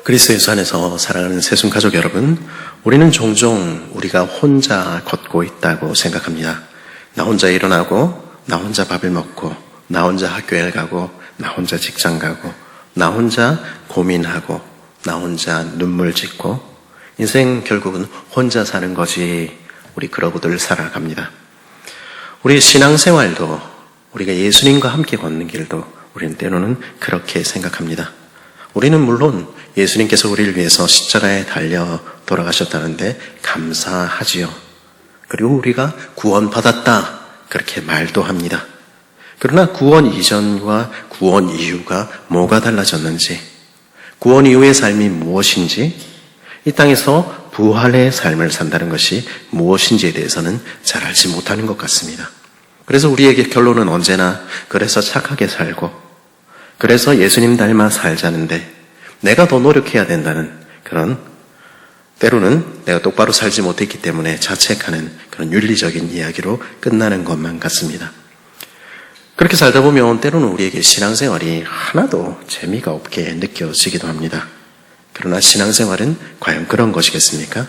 그리스도 예수 안에서 사랑하는 새순 가족 여러분, 우리는 종종 우리가 혼자 걷고 있다고 생각합니다. 나 혼자 일어나고, 나 혼자 밥을 먹고, 나 혼자 학교에 가고, 나 혼자 직장 가고, 나 혼자 고민하고, 나 혼자 눈물 짓고, 인생 결국은 혼자 사는 거지. 우리 그러고들 살아갑니다. 우리 신앙생활도, 우리가 예수님과 함께 걷는 길도 우리는 때로는 그렇게 생각합니다. 우리는 물론 예수님께서 우리를 위해서 십자가에 달려 돌아가셨다는데 감사하지요. 그리고 우리가 구원받았다, 그렇게 말도 합니다. 그러나 구원 이전과 구원 이후가 뭐가 달라졌는지, 구원 이후의 삶이 무엇인지, 이 땅에서 부활의 삶을 산다는 것이 무엇인지에 대해서는 잘 알지 못하는 것 같습니다. 그래서 우리에게 결론은 언제나 그래서 착하게 살고, 그래서 예수님 닮아 살자는데 내가 더 노력해야 된다는 그런, 때로는 내가 똑바로 살지 못했기 때문에 자책하는 그런 윤리적인 이야기로 끝나는 것만 같습니다. 그렇게 살다 보면 때로는 우리에게 신앙생활이 하나도 재미가 없게 느껴지기도 합니다. 그러나 신앙생활은 과연 그런 것이겠습니까?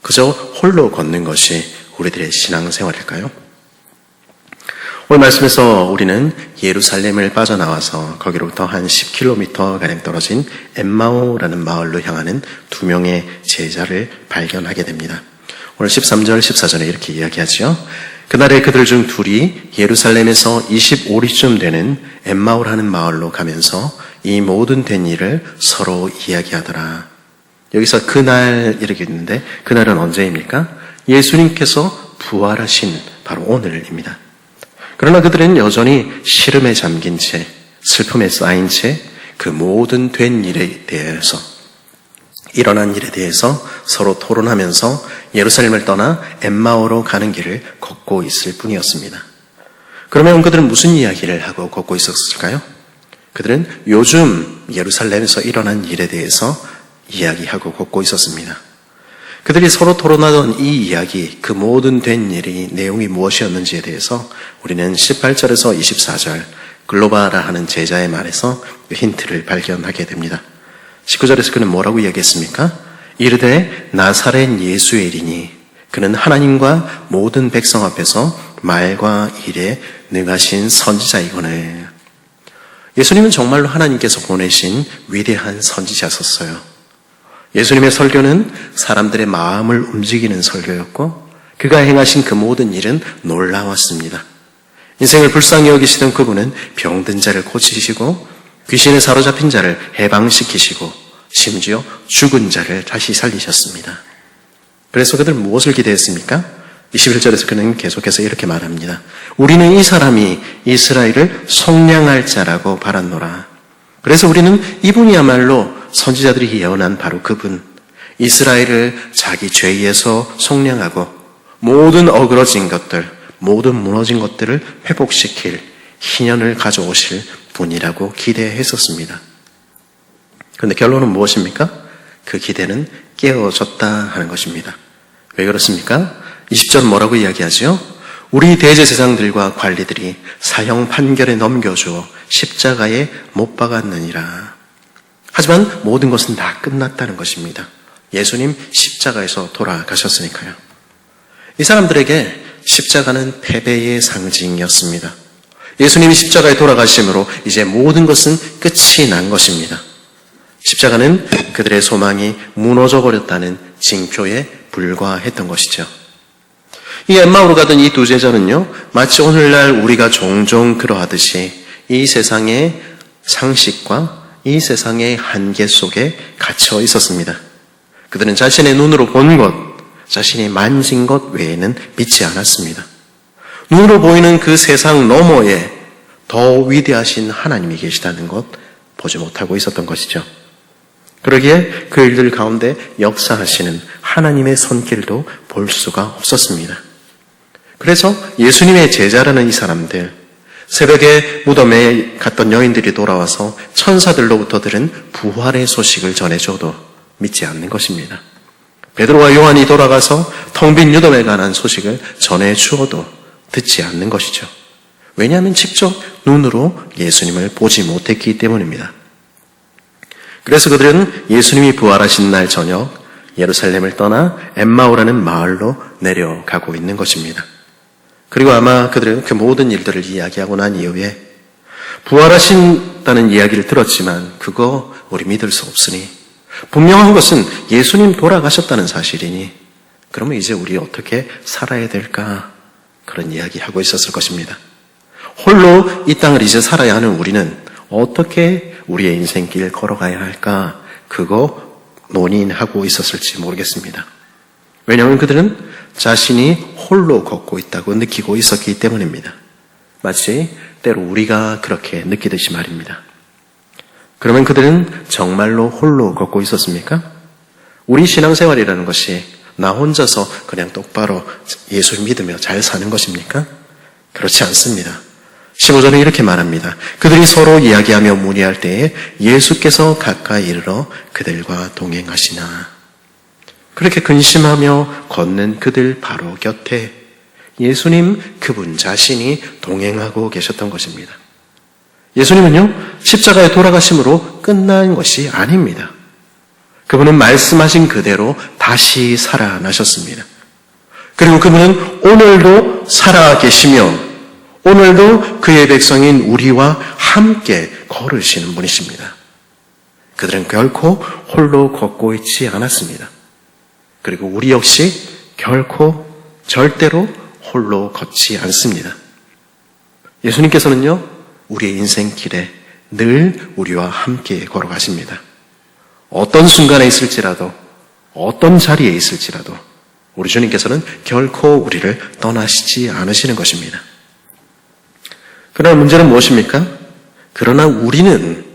그저 홀로 걷는 것이 우리들의 신앙생활일까요? 오늘 말씀에서 우리는 예루살렘을 빠져나와서 거기로부터 한 10km가량 떨어진 엠마오라는 마을로 향하는 두 명의 제자를 발견하게 됩니다. 오늘 13절, 14절에 이렇게 이야기하죠. 그날에 그들 중 둘이 예루살렘에서 25리쯤 되는 엠마오라는 마을로 가면서 이 모든 된 일을 서로 이야기하더라. 여기서 그날 이렇게 있는데 그날은 언제입니까? 예수님께서 부활하신 바로 오늘입니다. 그러나 그들은 여전히 시름에 잠긴 채, 슬픔에 쌓인 채 그 모든 된 일에 대해서, 일어난 일에 대해서 서로 토론하면서 예루살렘을 떠나 엠마오로 가는 길을 걷고 있을 뿐이었습니다. 그러면 그들은 무슨 이야기를 하고 걷고 있었을까요? 그들은 요즘 예루살렘에서 일어난 일에 대해서 이야기하고 걷고 있었습니다. 그들이 서로 토론하던 이 이야기, 그 모든 된 일이 내용이 무엇이었는지에 대해서 우리는 18절에서 24절 글로바라 하는 제자의 말에서 힌트를 발견하게 됩니다. 19절에서 그는 뭐라고 이야기했습니까? 이르되 나사렛 예수의 이리니 그는 하나님과 모든 백성 앞에서 말과 일에 능하신 선지자이거늘. 예수님은 정말로 하나님께서 보내신 위대한 선지자셨어요. 예수님의 설교는 사람들의 마음을 움직이는 설교였고 그가 행하신 그 모든 일은 놀라웠습니다. 인생을 불쌍히 여기시던 그분은 병든 자를 고치시고 귀신에 사로잡힌 자를 해방시키시고 심지어 죽은 자를 다시 살리셨습니다. 그래서 그들은 무엇을 기대했습니까? 21절에서 그는 계속해서 이렇게 말합니다. 우리는 이 사람이 이스라엘을 속량할 자라고 바랐노라. 그래서 우리는 이분이야말로 선지자들이 예언한 바로 그분, 이스라엘을 자기 죄에서 속량하고 모든 어그러진 것들, 모든 무너진 것들을 회복시킬 희년을 가져오실 분이라고 기대했었습니다. 그런데 결론은 무엇입니까? 그 기대는 깨어졌다 하는 것입니다. 왜 그렇습니까? 20절은 뭐라고 이야기하죠? 우리 대제사장들과 관리들이 사형 판결에 넘겨주어 십자가에 못 박았느니라. 하지만 모든 것은 다 끝났다는 것입니다. 예수님 십자가에서 돌아가셨으니까요. 이 사람들에게 십자가는 패배의 상징이었습니다. 예수님이 십자가에 돌아가심으로 이제 모든 것은 끝이 난 것입니다. 십자가는 그들의 소망이 무너져 버렸다는 징표에 불과했던 것이죠. 이 엠마오로 가던 이 두 제자는요, 마치 오늘날 우리가 종종 그러하듯이 이 세상의 상식과 이 세상의 한계 속에 갇혀 있었습니다. 그들은 자신의 눈으로 본 것, 자신이 만진 것 외에는 믿지 않았습니다. 눈으로 보이는 그 세상 너머에 더 위대하신 하나님이 계시다는 것 보지 못하고 있었던 것이죠. 그러기에 그 일들 가운데 역사하시는 하나님의 손길도 볼 수가 없었습니다. 그래서 예수님의 제자라는 이 사람들, 새벽에 무덤에 갔던 여인들이 돌아와서 천사들로부터 들은 부활의 소식을 전해줘도 믿지 않는 것입니다. 베드로와 요한이 돌아가서 텅 빈 무덤에 관한 소식을 전해주어도 듣지 않는 것이죠. 왜냐하면 직접 눈으로 예수님을 보지 못했기 때문입니다. 그래서 그들은 예수님이 부활하신 날 저녁 예루살렘을 떠나 엠마오라는 마을로 내려가고 있는 것입니다. 그리고 아마 그들은 그 모든 일들을 이야기하고 난 이후에 부활하신다는 이야기를 들었지만 그거 우리 믿을 수 없으니 분명한 것은 예수님 돌아가셨다는 사실이니 그러면 이제 우리 어떻게 살아야 될까? 그런 이야기하고 있었을 것입니다. 홀로 이 땅을 이제 살아야 하는 우리는 어떻게 우리의 인생길 걸어가야 할까? 그거 논의하고 있었을지 모르겠습니다. 왜냐하면 그들은 자신이 홀로 걷고 있다고 느끼고 있었기 때문입니다. 마치 때로 우리가 그렇게 느끼듯이 말입니다. 그러면 그들은 정말로 홀로 걷고 있었습니까? 우리 신앙생활이라는 것이 나 혼자서 그냥 똑바로 예수를 믿으며 잘 사는 것입니까? 그렇지 않습니다. 15절은 이렇게 말합니다. 그들이 서로 이야기하며 문의할 때에 예수께서 가까이 이르러 그들과 동행하시나. 그렇게 근심하며 걷는 그들 바로 곁에 예수님 그분 자신이 동행하고 계셨던 것입니다. 예수님은요, 십자가에 돌아가심으로 끝난 것이 아닙니다. 그분은 말씀하신 그대로 다시 살아나셨습니다. 그리고 그분은 오늘도 살아 계시며 오늘도 그의 백성인 우리와 함께 걸으시는 분이십니다. 그들은 결코 홀로 걷고 있지 않았습니다. 그리고 우리 역시 결코 절대로 홀로 걷지 않습니다. 예수님께서는요, 우리의 인생길에 늘 우리와 함께 걸어가십니다. 어떤 순간에 있을지라도, 어떤 자리에 있을지라도 우리 주님께서는 결코 우리를 떠나시지 않으시는 것입니다. 그러나 문제는 무엇입니까? 그러나 우리는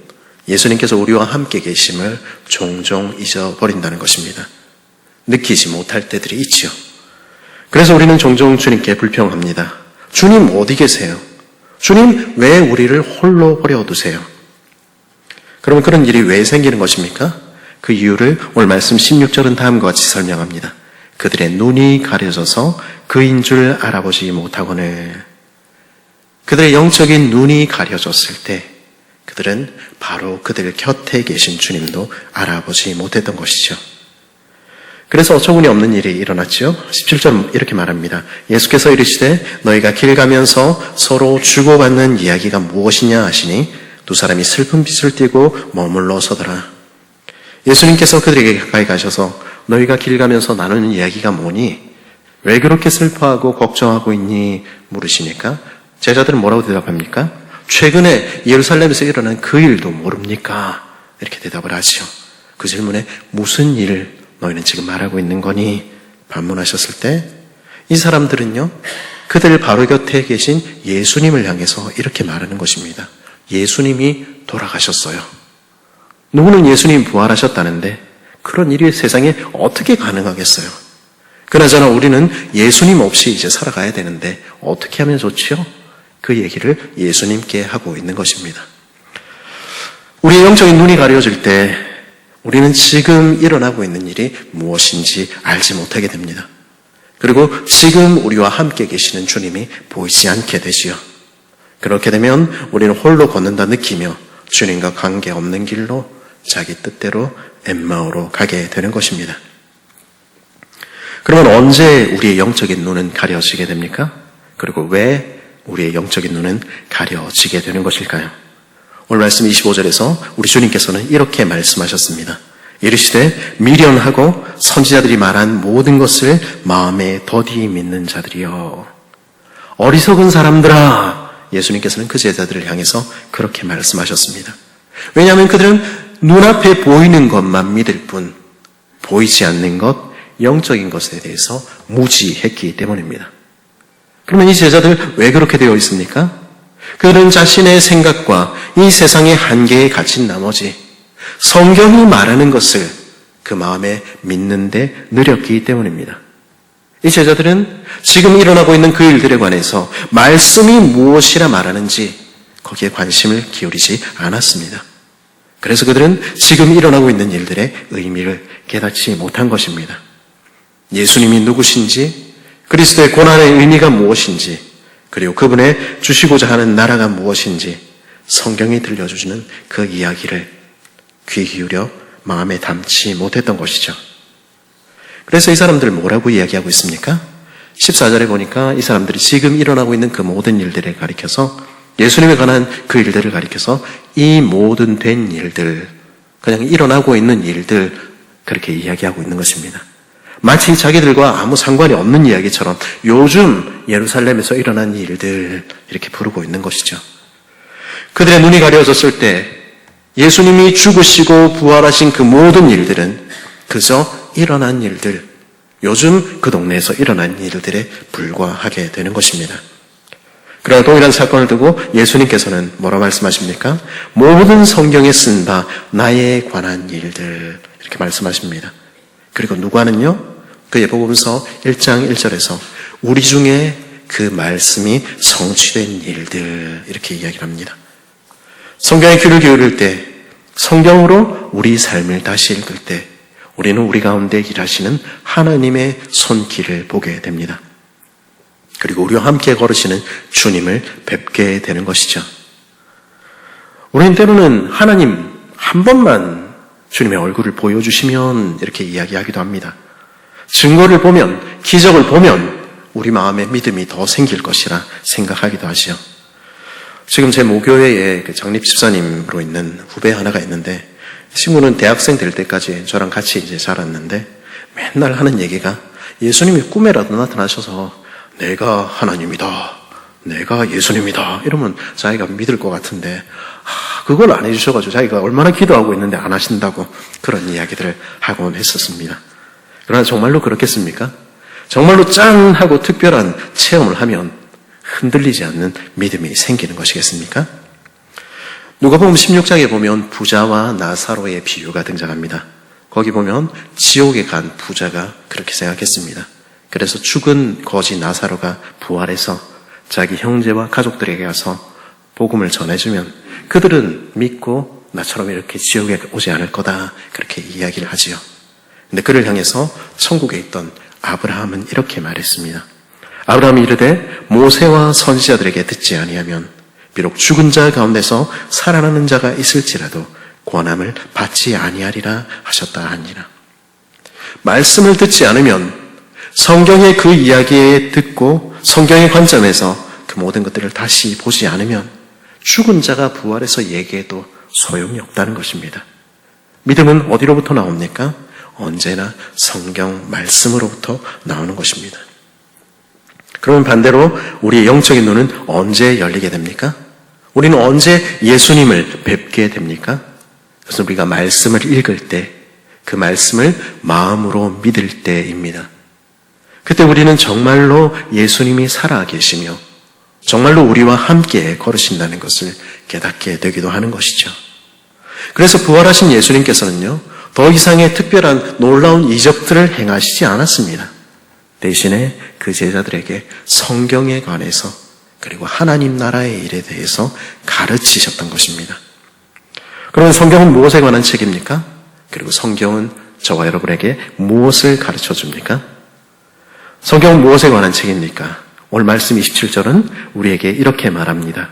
예수님께서 우리와 함께 계심을 종종 잊어버린다는 것입니다. 느끼지 못할 때들이 있지요. 그래서 우리는 종종 주님께 불평합니다. 주님 어디 계세요? 주님 왜 우리를 홀로 버려두세요? 그러면 그런 일이 왜 생기는 것입니까? 그 이유를 오늘 말씀 16절은 다음과 같이 설명합니다. 그들의 눈이 가려져서 그인 줄 알아보지 못하거늘. 그들의 영적인 눈이 가려졌을 때 그들은 바로 그들 곁에 계신 주님도 알아보지 못했던 것이죠. 그래서 어처구니 없는 일이 일어났죠. 17절 이렇게 말합니다. 예수께서 이르시되 너희가 길 가면서 서로 주고받는 이야기가 무엇이냐 하시니 두 사람이 슬픈 빛을 띠고 머물러 서더라. 예수님께서 그들에게 가까이 가셔서 너희가 길 가면서 나누는 이야기가 뭐니? 왜 그렇게 슬퍼하고 걱정하고 있니? 물으시니까 제자들은 뭐라고 대답합니까? 최근에 예루살렘에서 일어난 그 일도 모릅니까? 이렇게 대답을 하죠. 그 질문에 무슨 일을 너희는 지금 말하고 있는 거니? 반문하셨을 때 이 사람들은요, 그들 바로 곁에 계신 예수님을 향해서 이렇게 말하는 것입니다. 예수님이 돌아가셨어요. 누구는 예수님 부활하셨다는데 그런 일이 세상에 어떻게 가능하겠어요? 그나저나 우리는 예수님 없이 이제 살아가야 되는데 어떻게 하면 좋지요? 그 얘기를 예수님께 하고 있는 것입니다. 우리의 영적인 눈이 가려질 때 우리는 지금 일어나고 있는 일이 무엇인지 알지 못하게 됩니다. 그리고 지금 우리와 함께 계시는 주님이 보이지 않게 되지요. 그렇게 되면 우리는 홀로 걷는다 느끼며 주님과 관계없는 길로 자기 뜻대로 엠마오로 가게 되는 것입니다. 그러면 언제 우리의 영적인 눈은 가려지게 됩니까? 그리고 왜 우리의 영적인 눈은 가려지게 되는 것일까요? 오늘 말씀 25절에서 우리 주님께서는 이렇게 말씀하셨습니다. 이르시되 미련하고 선지자들이 말한 모든 것을 마음에 더디 믿는 자들이여. 어리석은 사람들아. 예수님께서는 그 제자들을 향해서 그렇게 말씀하셨습니다. 왜냐하면 그들은 눈앞에 보이는 것만 믿을 뿐 보이지 않는 것, 영적인 것에 대해서 무지했기 때문입니다. 그러면 이 제자들 왜 그렇게 되어 있습니까? 그들은 자신의 생각과 이 세상의 한계에 갇힌 나머지 성경이 말하는 것을 그 마음에 믿는데 느렸기 때문입니다. 이 제자들은 지금 일어나고 있는 그 일들에 관해서 말씀이 무엇이라 말하는지 거기에 관심을 기울이지 않았습니다. 그래서 그들은 지금 일어나고 있는 일들의 의미를 깨닫지 못한 것입니다. 예수님이 누구신지, 그리스도의 고난의 의미가 무엇인지, 그리고 그분의 주시고자 하는 나라가 무엇인지 성경이 들려주는 그 이야기를 귀 기울여 마음에 담지 못했던 것이죠. 그래서 이 사람들 뭐라고 이야기하고 있습니까? 14절에 보니까 이 사람들이 지금 일어나고 있는 그 모든 일들을 가리켜서, 예수님에 관한 그 일들을 가리켜서 이 모든 된 일들, 그냥 일어나고 있는 일들, 그렇게 이야기하고 있는 것입니다. 마치 자기들과 아무 상관이 없는 이야기처럼 요즘 예루살렘에서 일어난 일들, 이렇게 부르고 있는 것이죠. 그들의 눈이 가려졌을 때 예수님이 죽으시고 부활하신 그 모든 일들은 그저 일어난 일들, 요즘 그 동네에서 일어난 일들에 불과하게 되는 것입니다. 그러나 동일한 사건을 두고 예수님께서는 뭐라 말씀하십니까? 모든 성경에 쓴 바 나에 관한 일들, 이렇게 말씀하십니다. 그리고 누가는요, 그 예복음서 1장 1절에서 우리 중에 그 말씀이 성취된 일들, 이렇게 이야기를 합니다. 성경에 귀를 기울일 때, 성경으로 우리 삶을 다시 읽을 때 우리는 우리 가운데 일하시는 하나님의 손길을 보게 됩니다. 그리고 우리와 함께 걸으시는 주님을 뵙게 되는 것이죠. 우리는 때로는 하나님 한 번만 주님의 얼굴을 보여주시면 이렇게 이야기하기도 합니다. 증거를 보면, 기적을 보면 우리 마음에 믿음이 더 생길 것이라 생각하기도 하시죠. 지금 제 모교회에 장립 집사님으로 있는 후배 하나가 있는데, 친구는 대학생 될 때까지 저랑 같이 이제 자랐는데 맨날 하는 얘기가 예수님이 꿈에라도 나타나셔서 내가 하나님이다, 내가 예수님이다 이러면 자기가 믿을 것 같은데, 그걸 안 해주셔가지고 자기가 얼마나 기도하고 있는데 안 하신다고 그런 이야기들을 하곤 했었습니다. 그러나 정말로 그렇겠습니까? 정말로 짠 하고 특별한 체험을 하면 흔들리지 않는 믿음이 생기는 것이겠습니까? 누가복음 16장에 보면 부자와 나사로의 비유가 등장합니다. 거기 보면 지옥에 간 부자가 그렇게 생각했습니다. 그래서 죽은 거지 나사로가 부활해서 자기 형제와 가족들에게 가서 복음을 전해주면 그들은 믿고 나처럼 이렇게 지옥에 오지 않을 거다, 그렇게 이야기를 하지요. 근데 그를 향해서 천국에 있던 아브라함은 이렇게 말했습니다. 아브라함이 이르되 모세와 선지자들에게 듣지 아니하면 비록 죽은 자 가운데서 살아나는 자가 있을지라도 권함을 받지 아니하리라 하셨다 하니라. 말씀을 듣지 않으면, 성경의 그 이야기에 듣고 성경의 관점에서 그 모든 것들을 다시 보지 않으면 죽은 자가 부활해서 얘기해도 소용이 없다는 것입니다. 믿음은 어디로부터 나옵니까? 언제나 성경 말씀으로부터 나오는 것입니다. 그러면 반대로 우리의 영적인 눈은 언제 열리게 됩니까? 우리는 언제 예수님을 뵙게 됩니까? 그래서 우리가 말씀을 읽을 때, 그 말씀을 마음으로 믿을 때입니다. 그때 우리는 정말로 예수님이 살아계시며 정말로 우리와 함께 걸으신다는 것을 깨닫게 되기도 하는 것이죠. 그래서 부활하신 예수님께서는요, 더 이상의 특별한 놀라운 이적들을 행하시지 않았습니다. 대신에 그 제자들에게 성경에 관해서, 그리고 하나님 나라의 일에 대해서 가르치셨던 것입니다. 그러면 성경은 무엇에 관한 책입니까? 그리고 성경은 저와 여러분에게 무엇을 가르쳐 줍니까? 성경은 무엇에 관한 책입니까? 오늘 말씀 27절은 우리에게 이렇게 말합니다.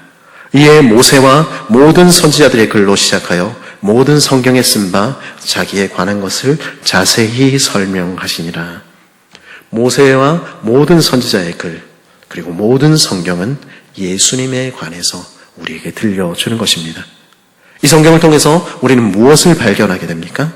이에 모세와 모든 선지자들의 글로 시작하여 모든 성경에 쓴 바 자기에 관한 것을 자세히 설명하시니라. 모세와 모든 선지자의 글, 그리고 모든 성경은 예수님에 관해서 우리에게 들려주는 것입니다. 이 성경을 통해서 우리는 무엇을 발견하게 됩니까?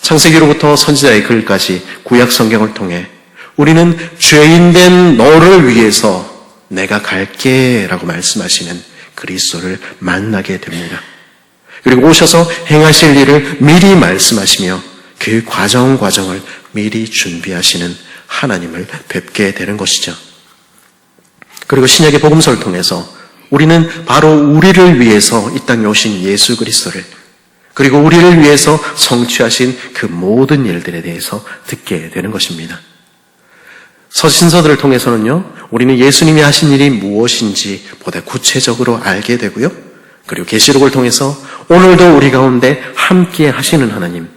창세기로부터 선지자의 글까지 구약 성경을 통해 우리는 죄인된 너를 위해서 내가 갈게 라고 말씀하시는 그리스도를 만나게 됩니다. 그리고 오셔서 행하실 일을 미리 말씀하시며 그 과정을 미리 준비하시는 하나님을 뵙게 되는 것이죠. 그리고 신약의 복음서를 통해서 우리는 바로 우리를 위해서 이 땅에 오신 예수 그리스도를, 그리고 우리를 위해서 성취하신 그 모든 일들에 대해서 듣게 되는 것입니다. 서신서들을 통해서는요, 우리는 예수님이 하신 일이 무엇인지 보다 구체적으로 알게 되고요, 그리고 계시록을 통해서 오늘도 우리 가운데 함께 하시는 하나님,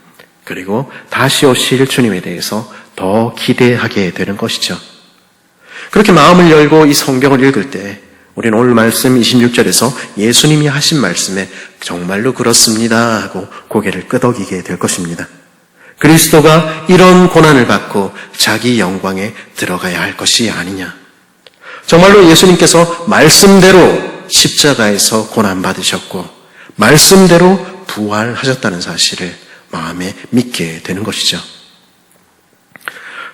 그리고 다시 오실 주님에 대해서 더 기대하게 되는 것이죠. 그렇게 마음을 열고 이 성경을 읽을 때 우리는 오늘 말씀 26절에서 예수님이 하신 말씀에 정말로 그렇습니다 하고 고개를 끄덕이게 될 것입니다. 그리스도가 이런 고난을 받고 자기 영광에 들어가야 할 것이 아니냐. 정말로 예수님께서 말씀대로 십자가에서 고난받으셨고 말씀대로 부활하셨다는 사실을 마음에 믿게 되는 것이죠.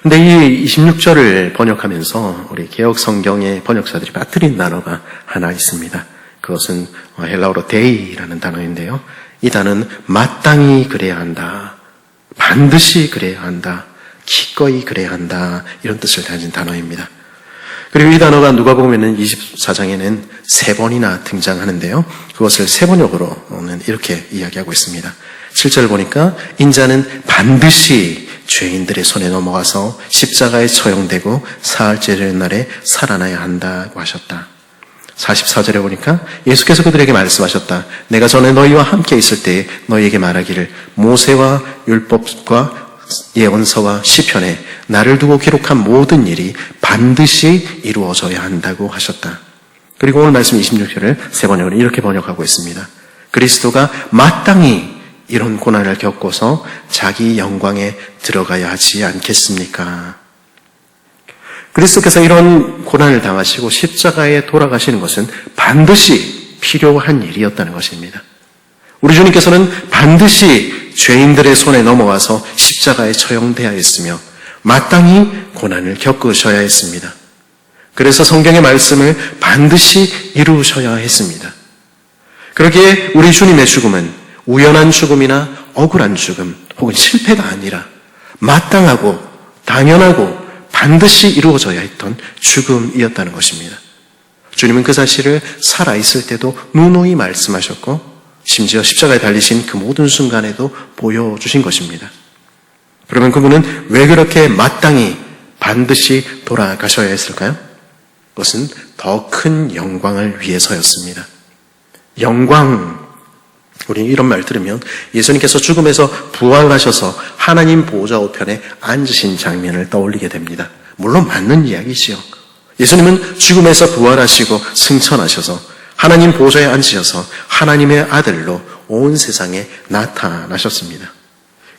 근데 이 26절을 번역하면서 우리 개혁 성경의 번역사들이 빠뜨린 단어가 하나 있습니다. 그것은 헬라어로 데이라는 단어인데요. 이 단어는 마땅히 그래야 한다, 반드시 그래야 한다, 기꺼이 그래야 한다, 이런 뜻을 가진 단어입니다. 그리고 이 단어가 누가복음에는 24장에는 3번이나 등장하는데요. 그것을 3번역으로는 이렇게 이야기하고 있습니다. 7절을 보니까 인자는 반드시 죄인들의 손에 넘어가서 십자가에 처형되고 사흘째 날에 살아나야 한다고 하셨다. 44절에 보니까 예수께서 그들에게 말씀하셨다. 내가 전에 너희와 함께 있을 때에 너희에게 말하기를 모세와 율법과 예언서와 시편에 나를 두고 기록한 모든 일이 반드시 이루어져야 한다고 하셨다. 그리고 오늘 말씀 26절을 3번역으로 이렇게 번역하고 있습니다. 그리스도가 마땅히 이런 고난을 겪고서 자기 영광에 들어가야 하지 않겠습니까? 그리스도께서 이런 고난을 당하시고 십자가에 돌아가시는 것은 반드시 필요한 일이었다는 것입니다. 우리 주님께서는 반드시 죄인들의 손에 넘어와서 십자가에 처형되어야 했으며 마땅히 고난을 겪으셔야 했습니다. 그래서 성경의 말씀을 반드시 이루셔야 했습니다. 그러기에 우리 주님의 죽음은 우연한 죽음이나 억울한 죽음 혹은 실패가 아니라 마땅하고 당연하고 반드시 이루어져야 했던 죽음이었다는 것입니다. 주님은 그 사실을 살아있을 때도 누누이 말씀하셨고 심지어 십자가에 달리신 그 모든 순간에도 보여주신 것입니다. 그러면 그분은 왜 그렇게 마땅히 반드시 돌아가셔야 했을까요? 그것은 더 큰 영광을 위해서였습니다. 영광, 우리 이런 말 들으면 예수님께서 죽음에서 부활하셔서 하나님 보좌 우편에 앉으신 장면을 떠올리게 됩니다. 물론 맞는 이야기지요. 예수님은 죽음에서 부활하시고 승천하셔서 하나님 보좌에 앉으셔서 하나님의 아들로 온 세상에 나타나셨습니다.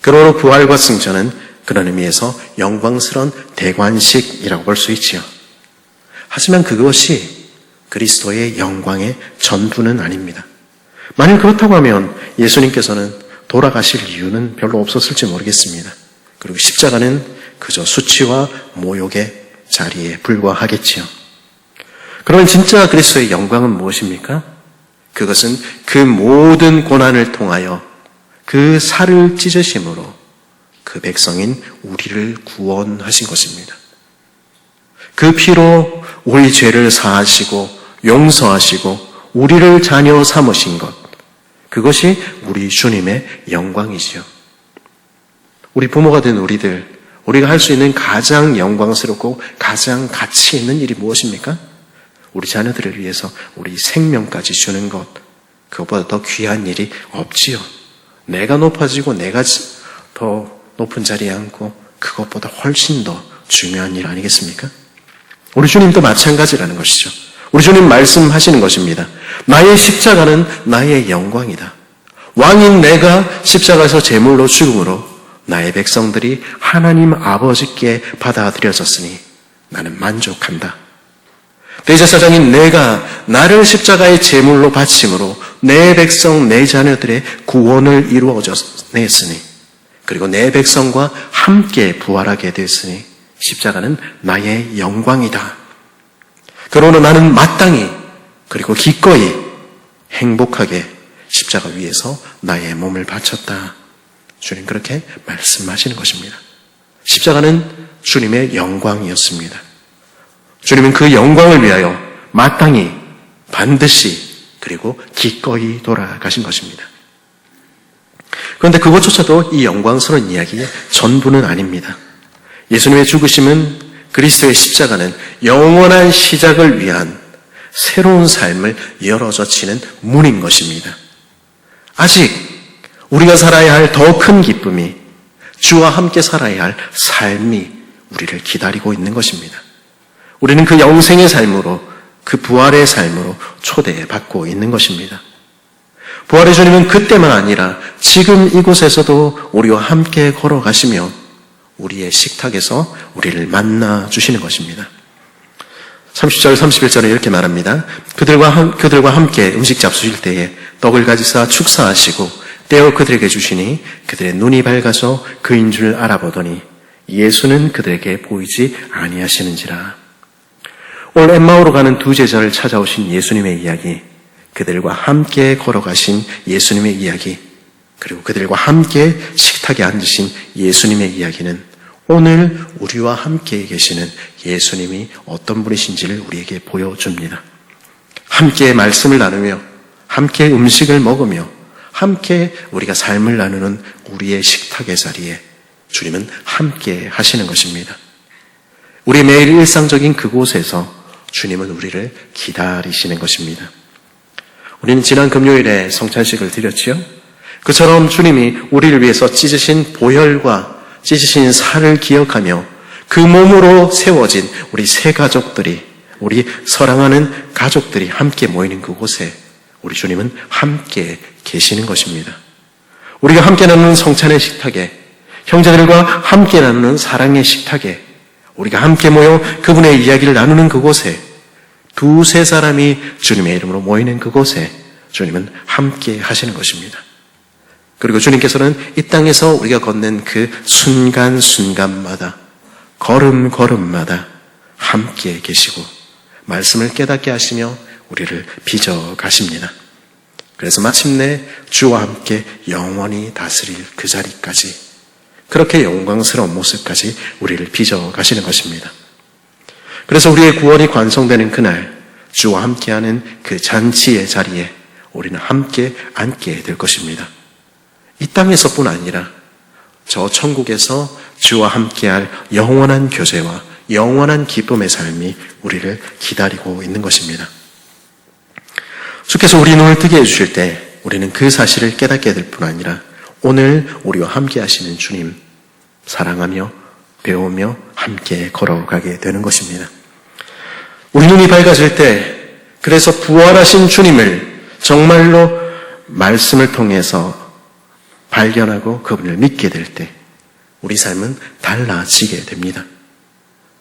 그러므로 부활과 승천은 그런 의미에서 영광스러운 대관식이라고 볼 수 있지요. 하지만 그것이 그리스도의 영광의 전부는 아닙니다. 만일 그렇다고 하면 예수님께서는 돌아가실 이유는 별로 없었을지 모르겠습니다. 그리고 십자가는 그저 수치와 모욕의 자리에 불과하겠지요. 그러면 진짜 그리스도의 영광은 무엇입니까? 그것은 그 모든 고난을 통하여 그 살을 찢으심으로 그 백성인 우리를 구원하신 것입니다. 그 피로 우리 죄를 사하시고 용서하시고 우리를 자녀 삼으신 것, 그것이 우리 주님의 영광이지요. 우리 부모가 된 우리가 할 수 있는 가장 영광스럽고 가장 가치 있는 일이 무엇입니까? 우리 자녀들을 위해서 우리 생명까지 주는 것, 그것보다 더 귀한 일이 없지요. 내가 높아지고 내가 더 높은 자리에 앉고 그것보다 훨씬 더 중요한 일 아니겠습니까? 우리 주님도 마찬가지라는 것이죠. 우리 주님 말씀하시는 것입니다. 나의 십자가는 나의 영광이다. 왕인 내가 십자가에서 제물로 죽음으로 나의 백성들이 하나님 아버지께 받아들여졌으니 나는 만족한다. 대제사장인 내가 나를 십자가의 제물로 바침으로 내 백성, 내 자녀들의 구원을 이루어냈으니 그리고 내 백성과 함께 부활하게 됐으니 십자가는 나의 영광이다. 그러나 나는 마땅히 그리고 기꺼이 행복하게 십자가 위에서 나의 몸을 바쳤다. 주님 그렇게 말씀하시는 것입니다. 십자가는 주님의 영광이었습니다. 주님은 그 영광을 위하여 마땅히 반드시 그리고 기꺼이 돌아가신 것입니다. 그런데 그것조차도 이 영광스러운 이야기의 전부는 아닙니다. 예수님의 죽으심은 그리스도의 십자가는 영원한 시작을 위한 새로운 삶을 열어젖히는 문인 것입니다. 아직 우리가 살아야 할 더 큰 기쁨이 주와 함께 살아야 할 삶이 우리를 기다리고 있는 것입니다. 우리는 그 영생의 삶으로 그 부활의 삶으로 초대받고 있는 것입니다. 부활의 주님은 그때만 아니라 지금 이곳에서도 우리와 함께 걸어가시며 우리의 식탁에서 우리를 만나 주시는 것입니다. 30절, 31절에 이렇게 말합니다. 그들과 함께 음식 잡수실 때에 떡을 가지사 축사하시고 떼어 그들에게 주시니 그들의 눈이 밝아서 그인 줄 알아보더니 예수는 그들에게 보이지 아니하시는지라. 오늘 엠마오로 가는 두 제자를 찾아오신 예수님의 이야기, 그들과 함께 걸어가신 예수님의 이야기, 그리고 그들과 함께 식탁에 앉으신 예수님의 이야기는 오늘 우리와 함께 계시는 예수님이 어떤 분이신지를 우리에게 보여줍니다. 함께 말씀을 나누며 함께 음식을 먹으며 함께 우리가 삶을 나누는 우리의 식탁의 자리에 주님은 함께 하시는 것입니다. 우리 매일 일상적인 그곳에서 주님은 우리를 기다리시는 것입니다. 우리는 지난 금요일에 성찬식을 드렸지요. 그처럼 주님이 우리를 위해서 찢으신 보혈과 찢으신 살을 기억하며 그 몸으로 세워진 우리 세 가족들이, 우리 사랑하는 가족들이 함께 모이는 그곳에 우리 주님은 함께 계시는 것입니다. 우리가 함께 나누는 성찬의 식탁에, 형제들과 함께 나누는 사랑의 식탁에, 우리가 함께 모여 그분의 이야기를 나누는 그곳에, 두세 사람이 주님의 이름으로 모이는 그곳에 주님은 함께 하시는 것입니다. 그리고 주님께서는 이 땅에서 우리가 걷는 그 순간순간마다, 걸음걸음마다 함께 계시고 말씀을 깨닫게 하시며 우리를 빚어 가십니다. 그래서 마침내 주와 함께 영원히 다스릴 그 자리까지, 그렇게 영광스러운 모습까지 우리를 빚어 가시는 것입니다. 그래서 우리의 구원이 완성되는 그날, 주와 함께하는 그 잔치의 자리에 우리는 함께 앉게 될 것입니다. 이 땅에서뿐 아니라 저 천국에서 주와 함께할 영원한 교제와 영원한 기쁨의 삶이 우리를 기다리고 있는 것입니다. 주께서 우리 눈을 뜨게 해주실 때 우리는 그 사실을 깨닫게 될 뿐 아니라 오늘 우리와 함께 하시는 주님 사랑하며 배우며 함께 걸어가게 되는 것입니다. 우리 눈이 밝아질 때, 그래서 부활하신 주님을 정말로 말씀을 통해서 발견하고 그분을 믿게 될 때 우리 삶은 달라지게 됩니다.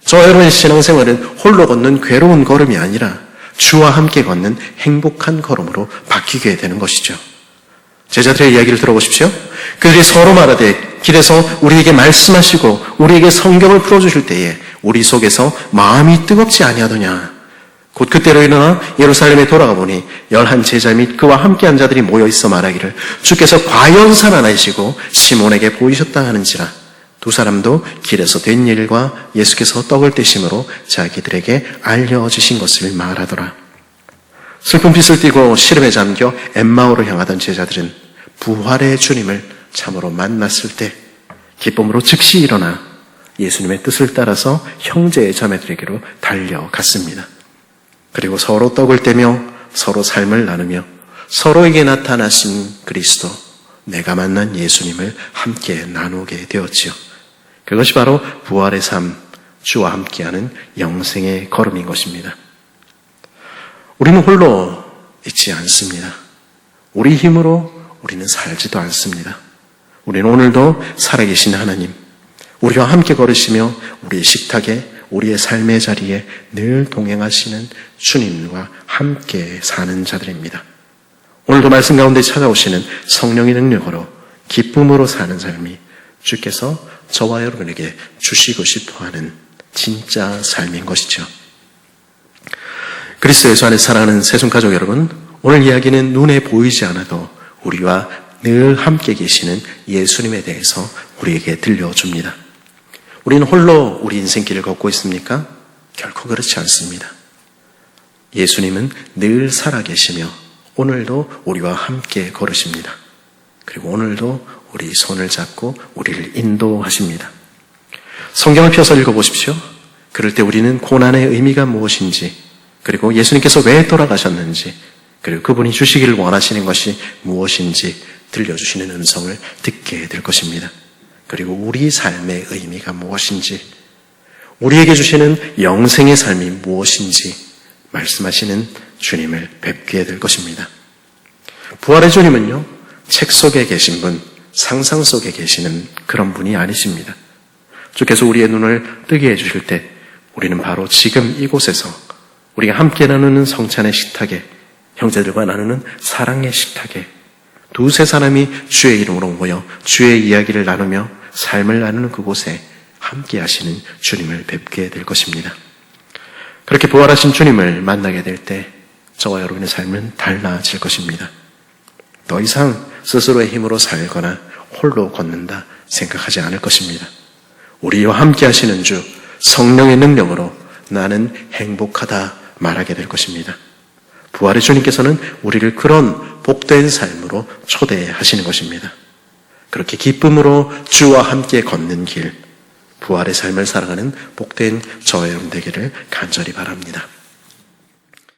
저와 여러분의 신앙생활은 홀로 걷는 괴로운 걸음이 아니라 주와 함께 걷는 행복한 걸음으로 바뀌게 되는 것이죠. 제자들의 이야기를 들어보십시오. 그들이 서로 말하되 길에서 우리에게 말씀하시고 우리에게 성경을 풀어주실 때에 우리 속에서 마음이 뜨겁지 아니하더냐. 곧 그때로 일어나 예루살렘에 돌아가 보니 11 제자 및 그와 함께한 자들이 모여있어 말하기를 주께서 과연 살아나시고 시몬에게 보이셨다 하는지라. 두 사람도 길에서 된 일과 예수께서 떡을 떼심으로 자기들에게 알려주신 것을 말하더라. 슬픈 빛을 띠고 시름에 잠겨 엠마오로 향하던 제자들은 부활의 주님을 참으로 만났을 때 기쁨으로 즉시 일어나 예수님의 뜻을 따라서 형제의 자매들에게로 달려갔습니다. 그리고 서로 떡을 떼며 서로 삶을 나누며 서로에게 나타나신 그리스도, 내가 만난 예수님을 함께 나누게 되었지요. 그것이 바로 부활의 삶, 주와 함께하는 영생의 걸음인 것입니다. 우리는 홀로 있지 않습니다. 우리 힘으로 우리는 살지도 않습니다. 우리는 오늘도 살아계신 하나님, 우리와 함께 걸으시며 우리의 식탁에, 우리의 삶의 자리에 늘 동행하시는 주님과 함께 사는 자들입니다. 오늘도 말씀 가운데 찾아오시는 성령의 능력으로 기쁨으로 사는 삶이 주께서 저와 여러분에게 주시고 싶어하는 진짜 삶인 것이죠. 그리스도 예수 안에 사랑하는 새순가족 여러분, 오늘 이야기는 눈에 보이지 않아도 우리와 늘 함께 계시는 예수님에 대해서 우리에게 들려줍니다. 우리는 홀로 우리 인생길을 걷고 있습니까? 결코 그렇지 않습니다. 예수님은 늘 살아계시며 오늘도 우리와 함께 걸으십니다. 그리고 오늘도 우리 손을 잡고 우리를 인도하십니다. 성경을 펴서 읽어보십시오. 그럴 때 우리는 고난의 의미가 무엇인지, 그리고 예수님께서 왜 돌아가셨는지, 그리고 그분이 주시기를 원하시는 것이 무엇인지 들려주시는 음성을 듣게 될 것입니다. 그리고 우리 삶의 의미가 무엇인지, 우리에게 주시는 영생의 삶이 무엇인지 말씀하시는 주님을 뵙게 될 것입니다. 부활의 주님은요, 책 속에 계신 분, 상상 속에 계시는 그런 분이 아니십니다. 주께서 우리의 눈을 뜨게 해주실 때 우리는 바로 지금 이곳에서 우리가 함께 나누는 성찬의 식탁에, 형제들과 나누는 사랑의 식탁에 두세 사람이 주의 이름으로 모여 주의 이야기를 나누며 삶을 나누는 그곳에 함께 하시는 주님을 뵙게 될 것입니다. 그렇게 부활하신 주님을 만나게 될 때 저와 여러분의 삶은 달라질 것입니다. 더 이상 스스로의 힘으로 살거나 홀로 걷는다 생각하지 않을 것입니다. 우리와 함께 하시는 주 성령의 능력으로 나는 행복하다 말하게 될 것입니다. 부활의 주님께서는 우리를 그런 복된 삶으로 초대하시는 것입니다. 그렇게 기쁨으로 주와 함께 걷는 길, 부활의 삶을 살아가는 복된 저와 여러분 되기를 간절히 바랍니다.